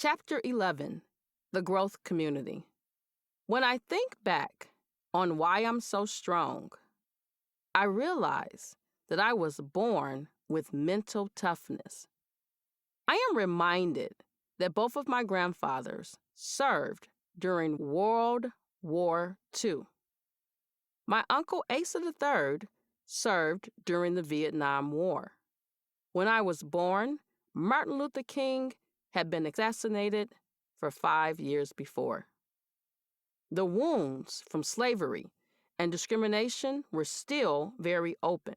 Chapter 11, The Growth Community. When I think back on why I'm so strong, I realize that I was born with mental toughness. I am reminded that both of my grandfathers served during World War II. My uncle Asa III served during the Vietnam War. When I was born, Martin Luther King had been assassinated for 5 years before. The wounds from slavery and discrimination were still very open.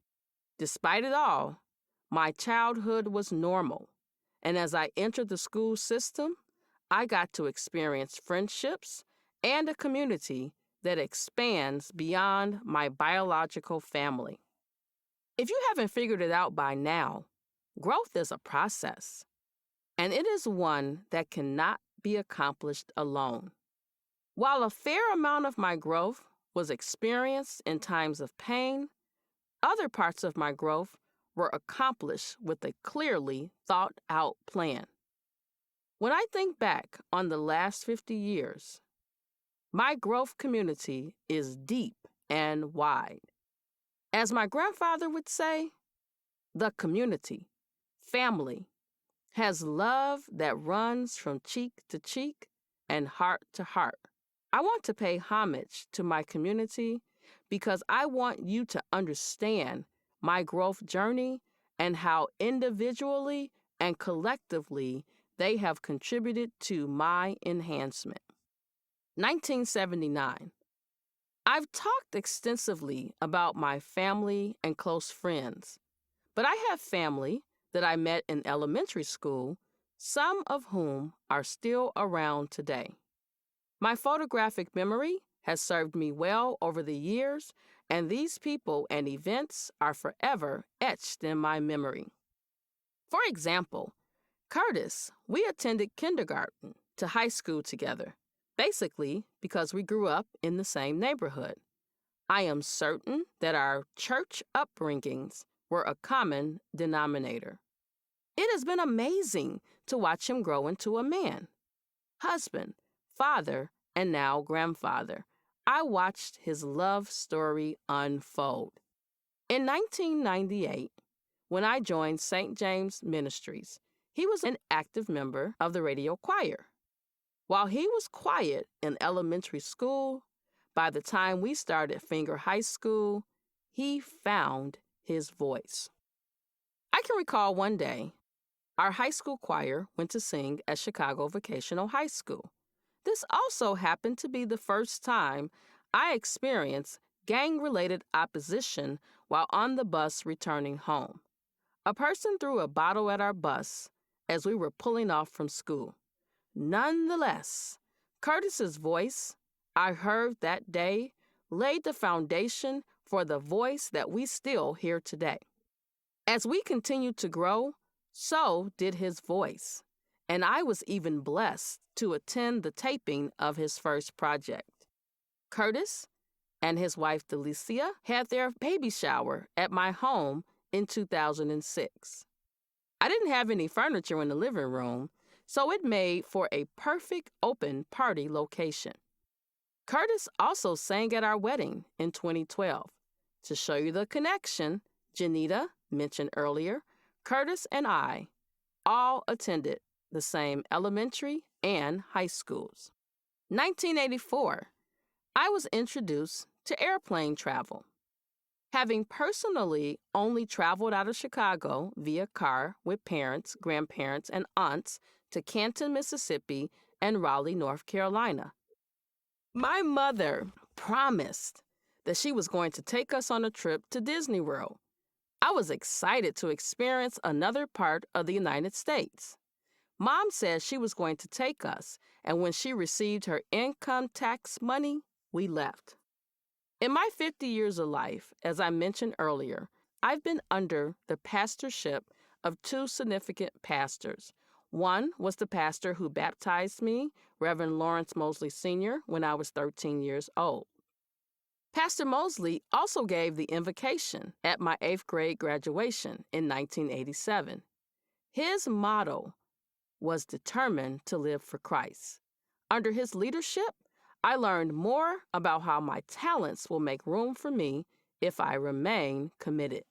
Despite it all, my childhood was normal, and as I entered the school system, I got to experience friendships and a community that expands beyond my biological family. If you haven't figured it out by now, growth is a process, and it is one that cannot be accomplished alone. While a fair amount of my growth was experienced in times of pain, other parts of my growth were accomplished with a clearly thought-out plan. When I think back on the last 50 years, my growth community is deep and wide. As my grandfather would say, the community, family, has love that runs from cheek to cheek and heart to heart. I want to pay homage to my community because I want you to understand my growth journey and how individually and collectively they have contributed to my enhancement. 1979. I've talked extensively about my family and close friends, but I have family that I met in elementary school, some of whom are still around today. My photographic memory has served me well over the years, and these people and events are forever etched in my memory. For example, Curtis, we attended kindergarten to high school together, basically because we grew up in the same neighborhood. I am certain that our church upbringings were a common denominator. It has been amazing to watch him grow into a man, husband, father, and now grandfather. I watched his love story unfold. In 1998, when I joined St. James Ministries, he was an active member of the radio choir. While he was quiet in elementary school, by the time we started Finger High School, he found his voice. I can recall one day, our high school choir went to sing at Chicago Vocational High School. This also happened to be the first time I experienced gang-related opposition while on the bus returning home. A person threw a bottle at our bus as we were pulling off from school. Nonetheless, Curtis's voice, I heard that day, laid the foundation for the voice that we still hear today. As we continued to grow, so did his voice, and I was even blessed to attend the taping of his first project. Curtis and his wife Delicia had their baby shower at my home in 2006. I didn't have any furniture in the living room, so it made for a perfect open party location. Curtis also sang at our wedding in 2012. To show you the connection, Janita mentioned earlier, Curtis and I all attended the same elementary and high schools. 1984, I was introduced to airplane travel. Having personally only traveled out of Chicago via car with parents, grandparents, and aunts to Canton, Mississippi, and Raleigh, North Carolina. My mother promised that she was going to take us on a trip to Disney World. I was excited to experience another part of the United States. Mom said she was going to take us, and when she received her income tax money, we left. In my 50 years of life, as I mentioned earlier, I've been under the pastorship of two significant pastors. One was the pastor who baptized me, Reverend Lawrence Mosley Sr., when I was 13 years old. Pastor Mosley also gave the invocation at my 8th grade graduation in 1987. His motto was determined to live for Christ. Under his leadership, I learned more about how my talents will make room for me if I remain committed.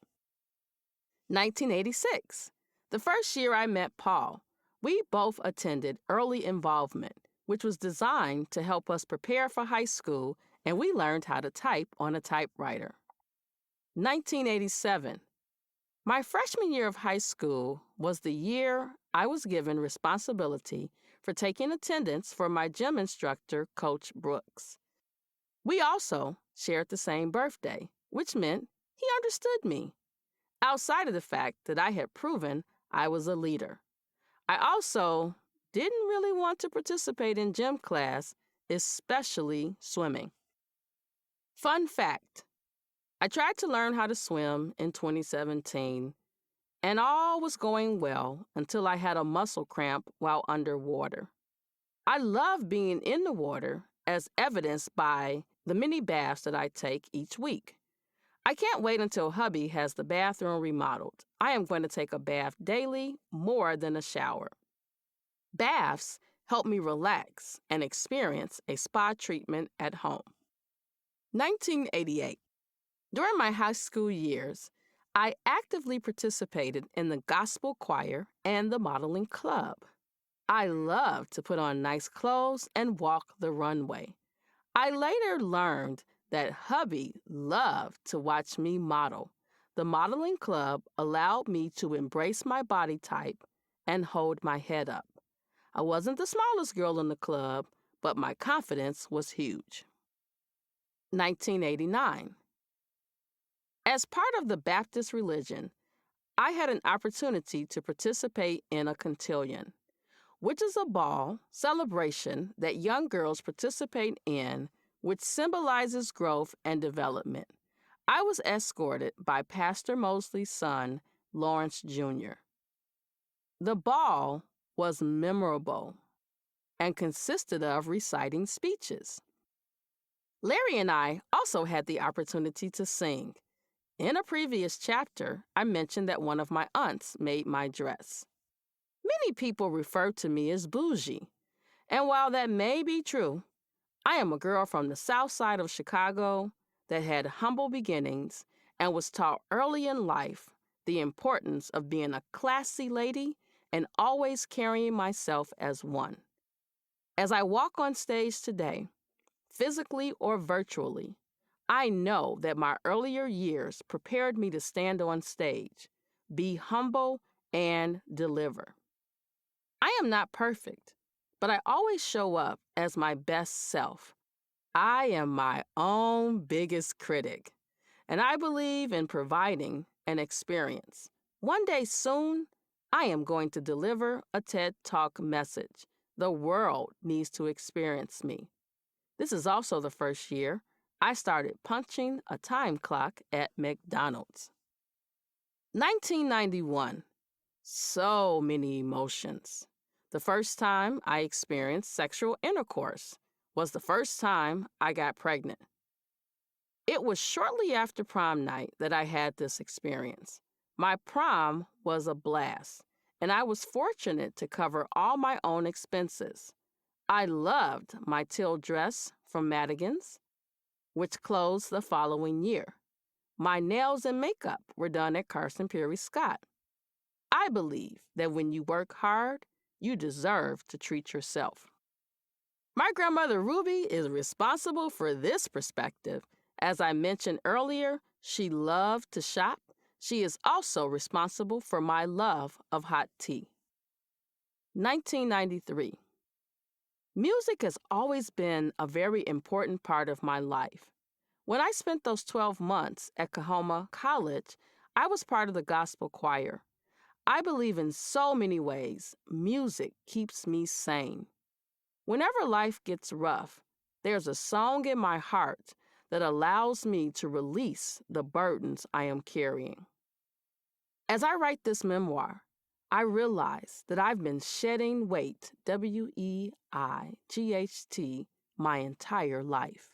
1986, the first year I met Paul. We both attended Early Involvement, which was designed to help us prepare for high school, and we learned how to type on a typewriter. 1987, my freshman year of high school was the year I was given responsibility for taking attendance for my gym instructor, Coach Brooks. We also shared the same birthday, which meant he understood me, outside of the fact that I had proven I was a leader. I also didn't really want to participate in gym class, especially swimming. Fun fact, I tried to learn how to swim in 2017, and all was going well until I had a muscle cramp while underwater. I love being in the water, as evidenced by the mini baths that I take each week. I can't wait until hubby has the bathroom remodeled. I am going to take a bath daily, more than a shower. Baths help me relax and experience a spa treatment at home. 1988. During my high school years, I actively participated in the gospel choir and the modeling club. I loved to put on nice clothes and walk the runway. I later learned that hubby loved to watch me model. The modeling club allowed me to embrace my body type and hold my head up. I wasn't the smallest girl in the club, but my confidence was huge. 1989. As part of the Baptist religion, I had an opportunity to participate in a cotillion, which is a ball celebration that young girls participate in, which symbolizes growth and development. I was escorted by Pastor Mosley's son, Lawrence Jr. The ball was memorable and consisted of reciting speeches. Larry and I also had the opportunity to sing. In a previous chapter, I mentioned that one of my aunts made my dress. Many people refer to me as bougie, and while that may be true, I am a girl from the south side of Chicago that had humble beginnings and was taught early in life the importance of being a classy lady and always carrying myself as one. As I walk on stage today, physically or virtually, I know that my earlier years prepared me to stand on stage, be humble, and deliver. I am not perfect, but I always show up as my best self. I am my own biggest critic, and I believe in providing an experience. One day soon, I am going to deliver a TED Talk message. The world needs to experience me. This is also the first year I started punching a time clock at McDonald's. 1991. So many emotions. The first time I experienced sexual intercourse was the first time I got pregnant. It was shortly after prom night that I had this experience. My prom was a blast, and I was fortunate to cover all my own expenses. I loved my teal dress from Madigan's, which closed the following year. My nails and makeup were done at Carson Peary Scott. I believe that when you work hard, you deserve to treat yourself. My grandmother Ruby is responsible for this perspective. As I mentioned earlier, she loved to shop. She is also responsible for my love of hot tea. 1993. Music has always been a very important part of my life. When I spent those 12 months at Coahoma College, I was part of the gospel choir. I believe in so many ways, music keeps me sane. Whenever life gets rough, there's a song in my heart that allows me to release the burdens I am carrying. As I write this memoir, I realize that I've been shedding weight, WEIGHT, my entire life.